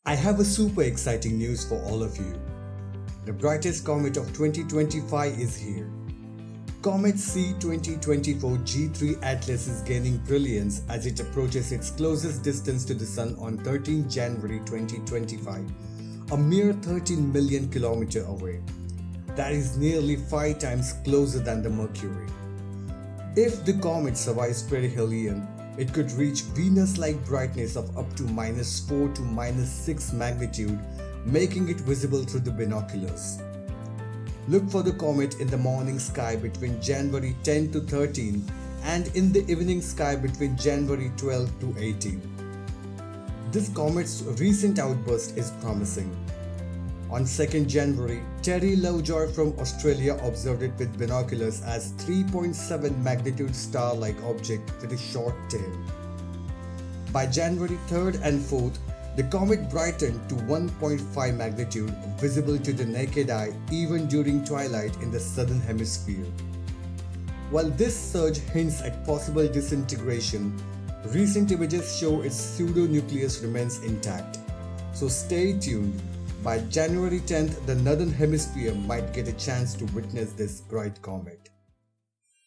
I have a super exciting news for all of you. The brightest comet of 2025 is here. Comet C 2024 G3-atlas is gaining brilliance as it approaches its closest distance to the Sun on 13 January 2025, a mere 13 million km away. That is nearly 5 times closer than the Mercury. If the comet survives perihelion, it could reach Venus-like brightness of up to -4 to -6 magnitude, making it visible through the binoculars. Look for the comet in the morning sky between January 10 to 13 and in the evening sky between January 12 to 18. This comet's recent outburst is promising. On 2nd January, Terry Lovejoy from Australia observed it with binoculars as 3.7 magnitude star-like object with a short tail. By January 3rd and 4th, the comet brightened to 1.5 magnitude, visible to the naked eye even during twilight in the Southern Hemisphere. While this surge hints at possible disintegration, recent images show its pseudo-nucleus remains intact. So stay tuned. By January 10th, the Northern Hemisphere might get a chance to witness this bright comet.